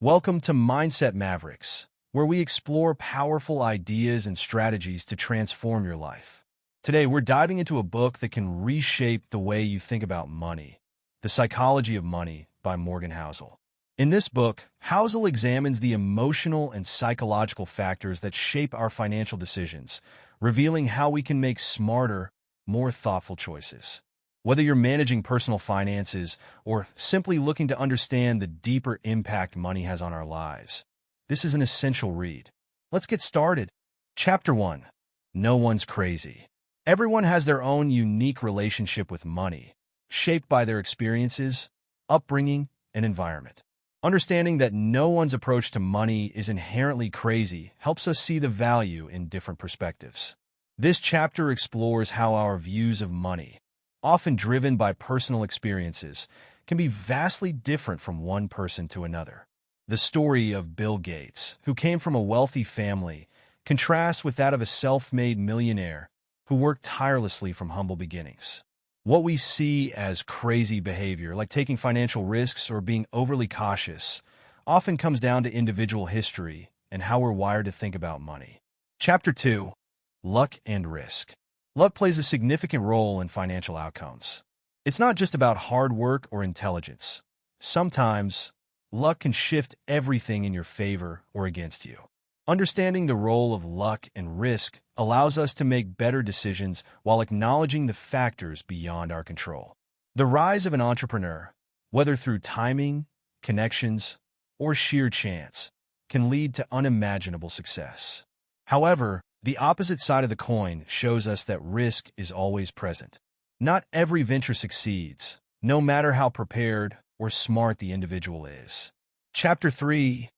Welcome to Mindset Mavericks, where we explore powerful ideas and strategies to transform your life. Today, we're diving into a book that can reshape the way you think about money, The Psychology of Money by Morgan Housel. In this book, Housel examines the emotional and psychological factors that shape our financial decisions, revealing how we can make smarter, more thoughtful choices. Whether you're managing personal finances or simply looking to understand the deeper impact money has on our lives, this is an essential read. Let's get started. Chapter 1. No one's crazy. Everyone has their own unique relationship with money, shaped by their experiences, upbringing, and environment. Understanding that no one's approach to money is inherently crazy helps us see the value in different perspectives. This chapter explores how our views of money, often driven by personal experiences, can be vastly different from one person to another. The story of Bill Gates, who came from a wealthy family, contrasts with that of a self-made millionaire who worked tirelessly from humble beginnings. What we see as crazy behavior, like taking financial risks or being overly cautious, often comes down to individual history and how we're wired to think about money. Chapter 2. Luck and Risk. Luck plays a significant role in financial outcomes. It's not just about hard work or intelligence. Sometimes, luck can shift everything in your favor or against you. Understanding the role of luck and risk allows us to make better decisions while acknowledging the factors beyond our control. The rise of an entrepreneur, whether through timing, connections, or sheer chance, can lead to unimaginable success. However, the opposite side of the coin shows us that risk is always present. Not every venture succeeds, no matter how prepared or smart the individual is. Chapter 3.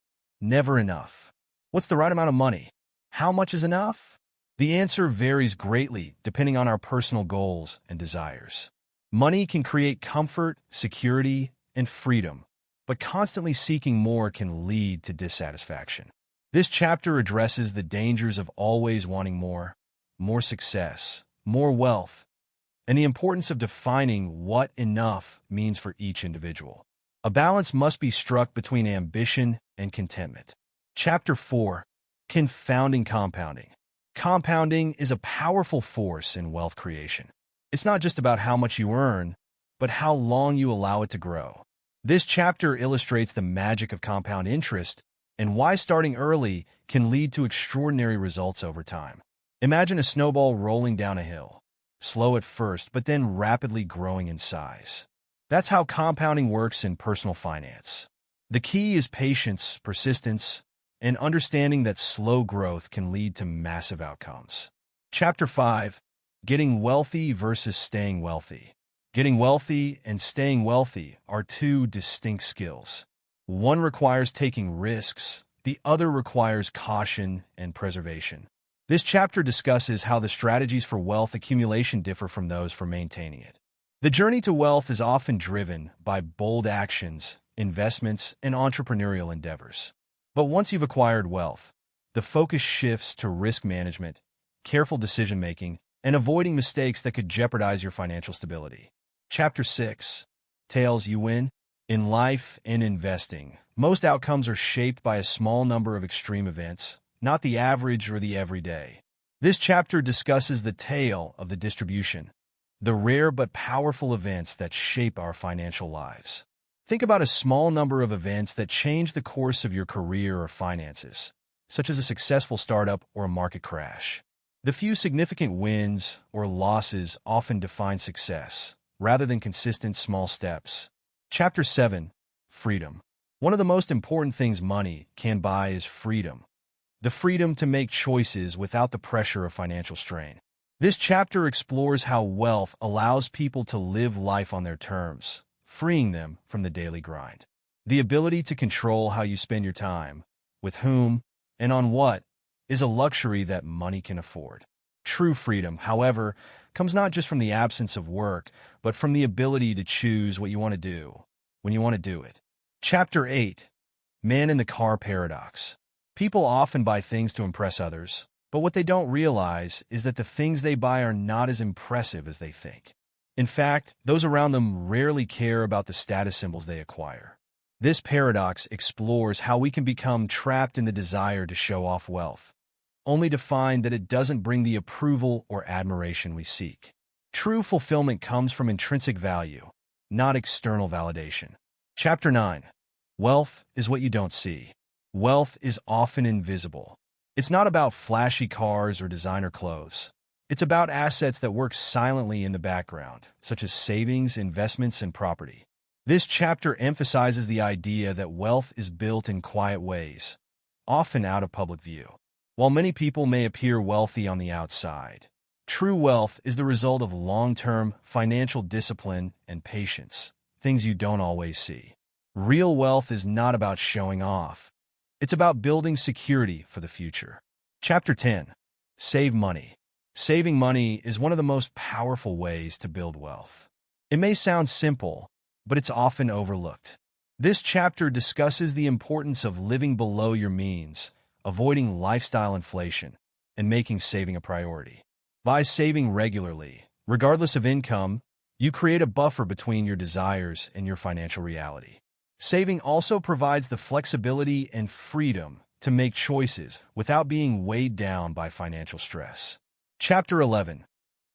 Never enough. What's the right amount of money? How much is enough? The answer varies greatly depending on our personal goals and desires. Money can create comfort, security, and freedom, but constantly seeking more can lead to dissatisfaction. This chapter addresses the dangers of always wanting more success, more wealth, and the importance of defining what enough means for each individual. A balance must be struck between ambition and contentment. Chapter 4. Confounding Compounding. Compounding is a powerful force in wealth creation. It's not just about how much you earn, but how long you allow it to grow. This chapter illustrates the magic of compound interest and why starting early can lead to extraordinary results over time. Imagine a snowball rolling down a hill, slow at first, but then rapidly growing in size. That's how compounding works in personal finance. The key is patience, persistence, and understanding that slow growth can lead to massive outcomes. Chapter 5. Getting Wealthy versus Staying Wealthy. Getting wealthy and staying wealthy are two distinct skills. One requires taking risks, the other requires caution and preservation. This chapter discusses how the strategies for wealth accumulation differ from those for maintaining it. The journey to wealth is often driven by bold actions, investments, and entrepreneurial endeavors. But once you've acquired wealth, the focus shifts to risk management, careful decision-making, and avoiding mistakes that could jeopardize your financial stability. Chapter 6. Tails you win. In life and investing, most outcomes are shaped by a small number of extreme events, not the average or the everyday. This chapter discusses the tail of the distribution, the rare but powerful events that shape our financial lives. Think about a small number of events that change the course of your career or finances, such as a successful startup or a market crash. The few significant wins or losses often define success, rather than consistent small steps. Chapter 7. Freedom. One of the most important things money can buy is freedom. The freedom to make choices without the pressure of financial strain. This chapter explores how wealth allows people to live life on their terms, freeing them from the daily grind. The ability to control how you spend your time, with whom, and on what, is a luxury that money can afford. True freedom, however, comes not just from the absence of work, but from the ability to choose what you want to do, when you want to do it. Chapter 8. Man in the Car Paradox. People often buy things to impress others, but what they don't realize is that the things they buy are not as impressive as they think. In fact, those around them rarely care about the status symbols they acquire. This paradox explores how we can become trapped in the desire to show off wealth, only to find that it doesn't bring the approval or admiration we seek. True fulfillment comes from intrinsic value, not external validation. Chapter 9. Wealth is what you don't see. Wealth is often invisible. It's not about flashy cars or designer clothes. It's about assets that work silently in the background, such as savings, investments, and property. This chapter emphasizes the idea that wealth is built in quiet ways, often out of public view. While many people may appear wealthy on the outside, true wealth is the result of long-term financial discipline and patience, things you don't always see. Real wealth is not about showing off. It's about building security for the future. Chapter 10. Save money. Saving money is one of the most powerful ways to build wealth. It may sound simple, but it's often overlooked. This chapter discusses the importance of living below your means, avoiding lifestyle inflation, and making saving a priority. By saving regularly, regardless of income, you create a buffer between your desires and your financial reality. Saving also provides the flexibility and freedom to make choices without being weighed down by financial stress. Chapter 11.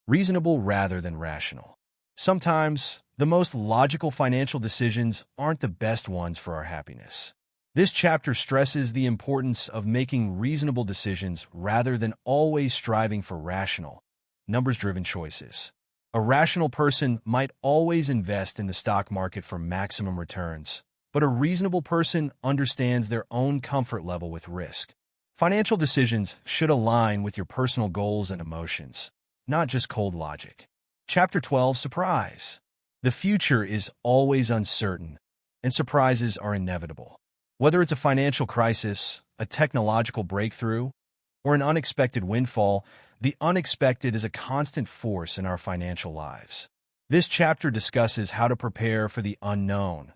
Reasonable rather than rational. Sometimes, the most logical financial decisions aren't the best ones for our happiness. This chapter stresses the importance of making reasonable decisions rather than always striving for rational, numbers-driven choices. A rational person might always invest in the stock market for maximum returns, but a reasonable person understands their own comfort level with risk. Financial decisions should align with your personal goals and emotions, not just cold logic. Chapter 12. Surprise. The future is always uncertain, and surprises are inevitable. Whether it's a financial crisis, a technological breakthrough, or an unexpected windfall, the unexpected is a constant force in our financial lives. This chapter discusses how to prepare for the unknown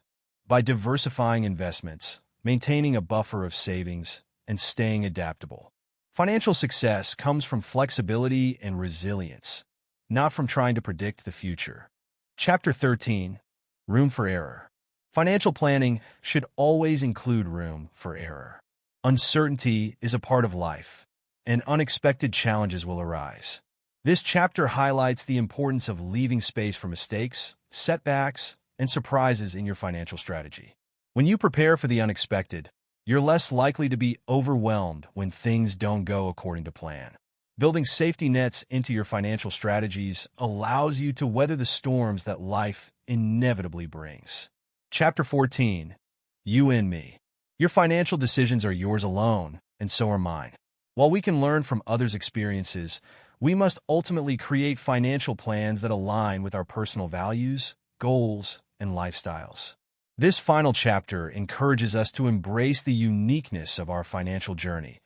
by diversifying investments, maintaining a buffer of savings, and staying adaptable. Financial success comes from flexibility and resilience, not from trying to predict the future. Chapter 13. Room for error. Financial planning should always include room for error. Uncertainty is a part of life, and unexpected challenges will arise. This chapter highlights the importance of leaving space for mistakes, setbacks, and surprises in your financial strategy. When you prepare for the unexpected, you're less likely to be overwhelmed when things don't go according to plan. Building safety nets into your financial strategies allows you to weather the storms that life inevitably brings. Chapter 14. You and me. Your financial decisions are yours alone, and so are mine. While we can learn from others' experiences, we must ultimately create financial plans that align with our personal values, goals, and lifestyles. This final chapter encourages us to embrace the uniqueness of our financial journey,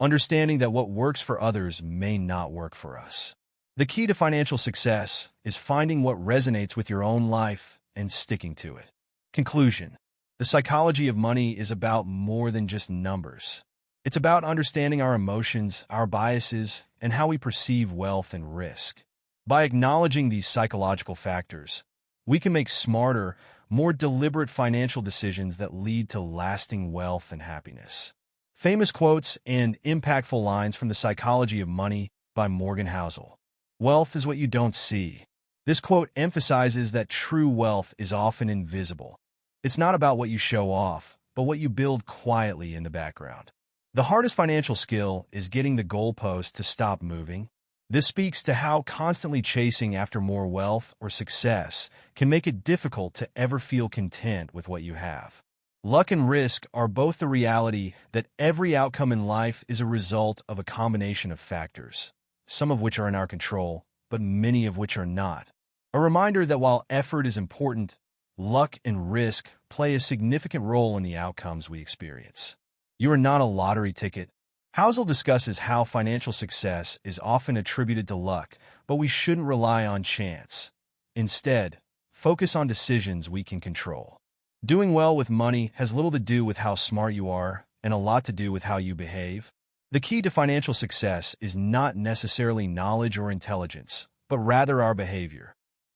understanding that what works for others may not work for us. The key to financial success is finding what resonates with your own life and sticking to it. Conclusion. The psychology of money is about more than just numbers. It's about understanding our emotions, our biases, and how we perceive wealth and risk. By acknowledging these psychological factors, we can make smarter, more deliberate financial decisions that lead to lasting wealth and happiness. Famous quotes and impactful lines from The Psychology of Money by Morgan Housel. Wealth is what you don't see. This quote emphasizes that true wealth is often invisible. It's not about what you show off, but what you build quietly in the background. The hardest financial skill is getting the goalpost to stop moving. This speaks to how constantly chasing after more wealth or success can make it difficult to ever feel content with what you have. Luck and risk are both the reality that every outcome in life is a result of a combination of factors, some of which are in our control, but many of which are not. A reminder that while effort is important, luck and risk play a significant role in the outcomes we experience. You are not a lottery ticket. Housel discusses how financial success is often attributed to luck, but we shouldn't rely on chance. Instead, focus on decisions we can control. Doing well with money has little to do with how smart you are and a lot to do with how you behave. The key to financial success is not necessarily knowledge or intelligence, but rather our behavior,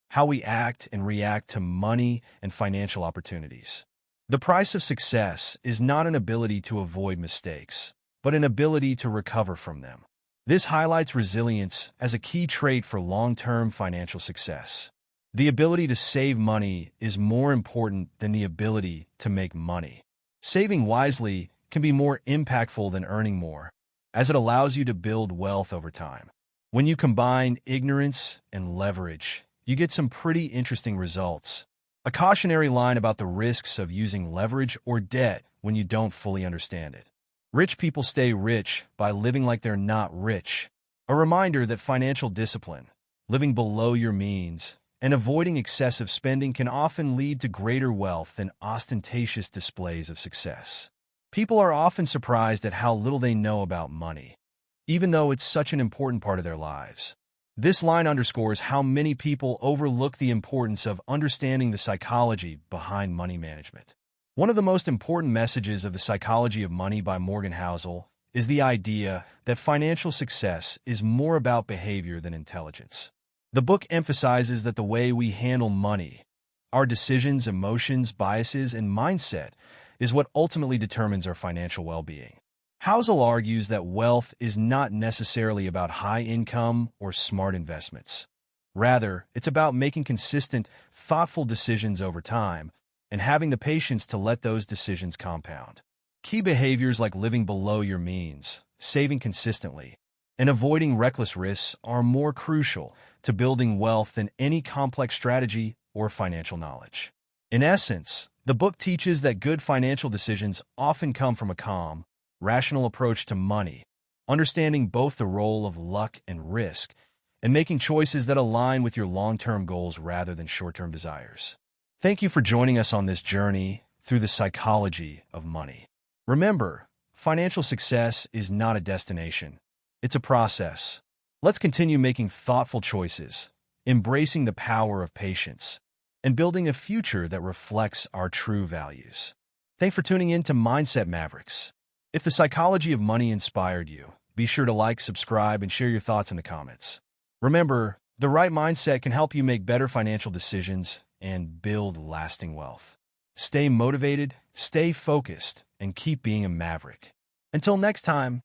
how we act and react to money and financial opportunities. The price of success is not an ability to avoid mistakes, but an ability to recover from them. This highlights resilience as a key trait for long-term financial success. The ability to save money is more important than the ability to make money. Saving wisely can be more impactful than earning more, as it allows you to build wealth over time. When you combine ignorance and leverage, you get some pretty interesting results. A cautionary line about the risks of using leverage or debt when you don't fully understand it. Rich people stay rich by living like they're not rich. A reminder that financial discipline, living below your means, and avoiding excessive spending can often lead to greater wealth than ostentatious displays of success. People are often surprised at how little they know about money, even though it's such an important part of their lives. This line underscores how many people overlook the importance of understanding the psychology behind money management. One of the most important messages of The Psychology of Money by Morgan Housel is the idea that financial success is more about behavior than intelligence. The book emphasizes that the way we handle money, our decisions, emotions, biases, and mindset, is what ultimately determines our financial well-being. Housel argues that wealth is not necessarily about high income or smart investments. Rather, it's about making consistent, thoughtful decisions over time and having the patience to let those decisions compound. Key behaviors like living below your means, saving consistently, and avoiding reckless risks are more crucial to building wealth than any complex strategy or financial knowledge. In essence, the book teaches that good financial decisions often come from a calm, rational approach to money, understanding both the role of luck and risk, and making choices that align with your long-term goals rather than short-term desires. Thank you for joining us on this journey through the psychology of money. Remember, financial success is not a destination. It's a process. Let's continue making thoughtful choices, embracing the power of patience, and building a future that reflects our true values. Thanks for tuning in to Mindset Mavericks. If the psychology of money inspired you, be sure to like, subscribe, and share your thoughts in the comments. Remember, the right mindset can help you make better financial decisions and build lasting wealth. Stay motivated, stay focused, and keep being a maverick. Until next time.